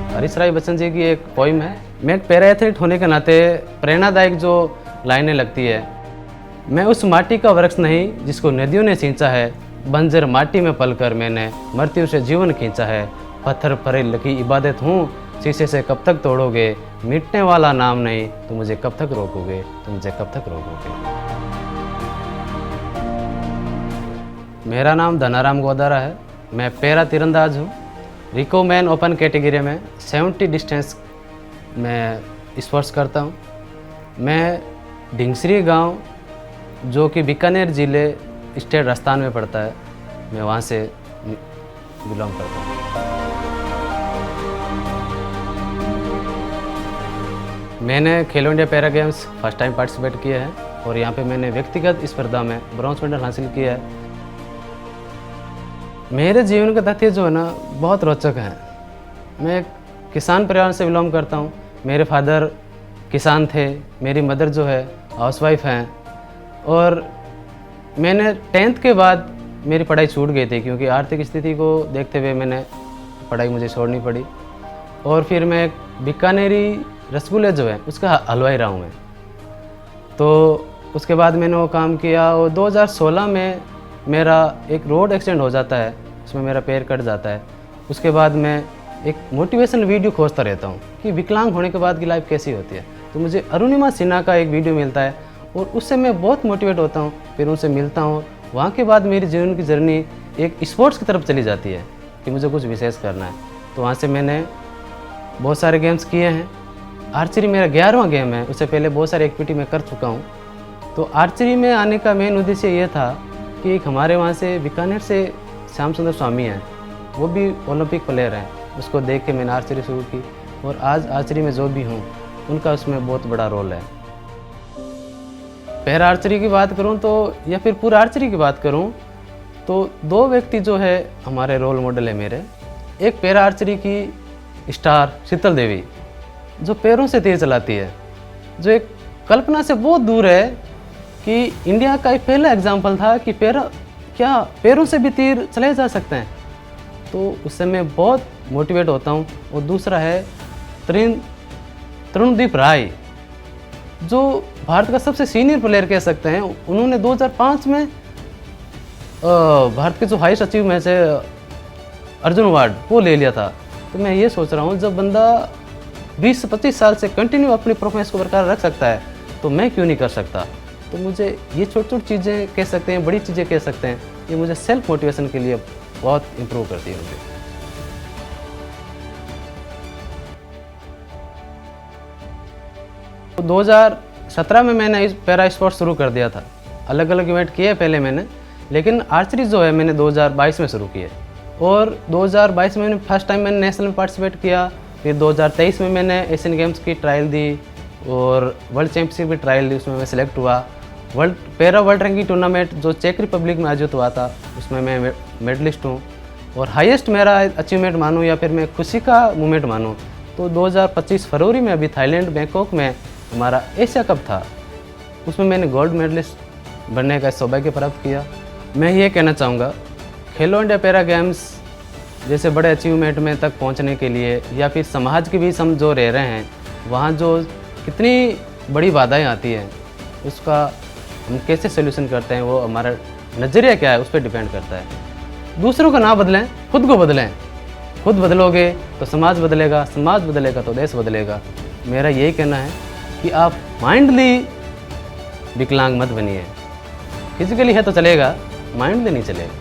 हरीश राय बच्चन जी की एक पोइम है। मैं एक पैरा एथलीट होने के नाते प्रेरणादायक जो लाइनें लगती है, मैं उस माटी का वृक्ष नहीं जिसको नदियों ने सींचा है, बंजर माटी में पलकर मैंने मृत्यु से जीवन खींचा है। पत्थर पर लगी इबादत हूँ, शीशे से कब तक तोड़ोगे, मिटने वाला नाम नहीं, तो मुझे कब तक रोकोगे, तो मुझे कब तक रोकोगे। मेरा नाम धनाराम गोदारा है। मैं पैरा तीरंदाज हूँ। रिको मैन ओपन कैटेगरी में 70 डिस्टेंस में स्पोर्ट्स करता हूँ। मैं ढिंगसरी गांव जो कि बीकानेर ज़िले स्टेट राजस्थान में पड़ता है, मैं वहाँ से बिलोंग करता हूँ। मैंने खेलो India para games first time participate किया है और यहाँ पे मैंने व्यक्तिगत स्पर्धा में ब्रॉन्ज मेडल हासिल किया है। मेरे जीवन का तथ्य जो है ना बहुत रोचक है। मैं एक किसान परिवार से बिलोंग करता हूँ। मेरे फादर किसान थे, मेरी मदर जो है हाउसवाइफ हैं, और मैंने 10th के बाद मेरी पढ़ाई छूट गई थी क्योंकि आर्थिक स्थिति को देखते हुए मैंने पढ़ाई मुझे छोड़नी पड़ी। और फिर मैं एक बीकानेरी रसगुल्ले जो है उसका हलवाई रहा हूँ मैं। तो उसके बाद मैंने वो काम किया और 2016 में मेरा एक रोड एक्सीडेंट हो जाता है, उसमें मेरा पैर कट जाता है। उसके बाद मैं एक मोटिवेशन वीडियो खोजता रहता हूँ कि विकलांग होने के बाद की लाइफ कैसी होती है। तो मुझे अरुणिमा सिन्हा का एक वीडियो मिलता है और उससे मैं बहुत मोटिवेट होता हूँ। फिर उनसे मिलता हूँ, वहाँ के बाद मेरी जीवन की जर्नी एक स्पोर्ट्स की तरफ चली जाती है कि मुझे कुछ विशेष करना है। तो वहाँ से मैंने बहुत सारे गेम्स किए हैं। आर्चरी मेरा 11वां गेम है, उससे पहले बहुत सारी एक्टिविटी मैं कर चुका हूँ। तो आर्चरी में आने का मेन उद्देश्य ये था कि एक हमारे वहाँ से बीकानेर से श्याम सुंदर स्वामी हैं, वो भी ओलंपिक प्लेयर हैं। उसको देख के मैंने आर्चरी शुरू की और आज आर्चरी में जो भी हूँ उनका उसमें बहुत बड़ा रोल है। पैरा आर्चरी की बात करूँ तो या फिर पूरा आर्चरी की बात करूँ तो 2 व्यक्ति जो है हमारे रोल मॉडल है मेरे। एक पैरा आर्चरी की स्टार शीतल देवी जो पैरों से तीर चलाती है, जो एक कल्पना से बहुत दूर है कि इंडिया का एक पहला एग्जाम्पल था कि पैरों से भी तीर चलाए जा सकते हैं। तो उससे मैं बहुत मोटिवेट होता हूँ। और दूसरा है तरुणदीप राय जो भारत का सबसे सीनियर प्लेयर कह सकते हैं। उन्होंने 2005 में भारत के जो हाईएस्ट अचीवमेंट है अर्जुन अवार्ड वो ले लिया था। तो मैं ये सोच रहा हूँ जब बंदा 20 से 25 साल से कंटिन्यू अपनी परफॉर्मेंस को बरकरार रख सकता है तो मैं क्यों नहीं कर सकता। तो मुझे ये छोटी छोटी चीज़ें कह सकते हैं, बड़ी चीज़ें कह सकते हैं, ये मुझे सेल्फ मोटिवेशन के लिए बहुत इम्प्रूव करती है मुझे। तो 2017 में मैंने इस पैरा स्पोर्ट्स शुरू कर दिया था। अलग अलग इवेंट किए पहले मैंने, लेकिन आर्चरी जो है मैंने 2022 में शुरू की है। और 2022 में मैंने फर्स्ट टाइम मैंने नेशनल में पार्टिसिपेट किया। फिर 2023 में मैंने एशियन गेम्स की ट्रायल दी और वर्ल्ड चैंपियनशिप की ट्रायल दी, उसमें मैं सिलेक्ट हुआ। वर्ल्ड रैंकिंग टूर्नामेंट जो चेक रिपब्लिक में आयोजित हुआ था उसमें मैं मेडलिस्ट हूँ। और हाईएस्ट मेरा अचीवमेंट मानूँ या फिर मैं खुशी का मोमेंट मानूँ तो 2025 फरवरी में अभी थाईलैंड बैंकॉक में हमारा एशिया कप था, उसमें मैंने गोल्ड मेडलिस्ट बनने का सौभाग्य प्राप्त किया। मैं ये कहना चाहूँगा खेलो इंडिया पैरा गेम्स जैसे बड़े अचीवमेंट में तक पहुँचने के लिए या फिर समाज के बीच हम जो रह रहे हैं वहाँ जो कितनी बड़ी बाधाएँ आती हैं उसका हम कैसे सोल्यूशन करते हैं, वो हमारा नज़रिया क्या है उस पर डिपेंड करता है। दूसरों का ना बदलें, खुद को बदलें। खुद बदलोगे तो समाज बदलेगा, समाज बदलेगा तो देश बदलेगा। मेरा यही कहना है कि आप माइंडली विकलांग मत बनिए। फिजिकली है तो चलेगा, माइंडली नहीं चलेगा।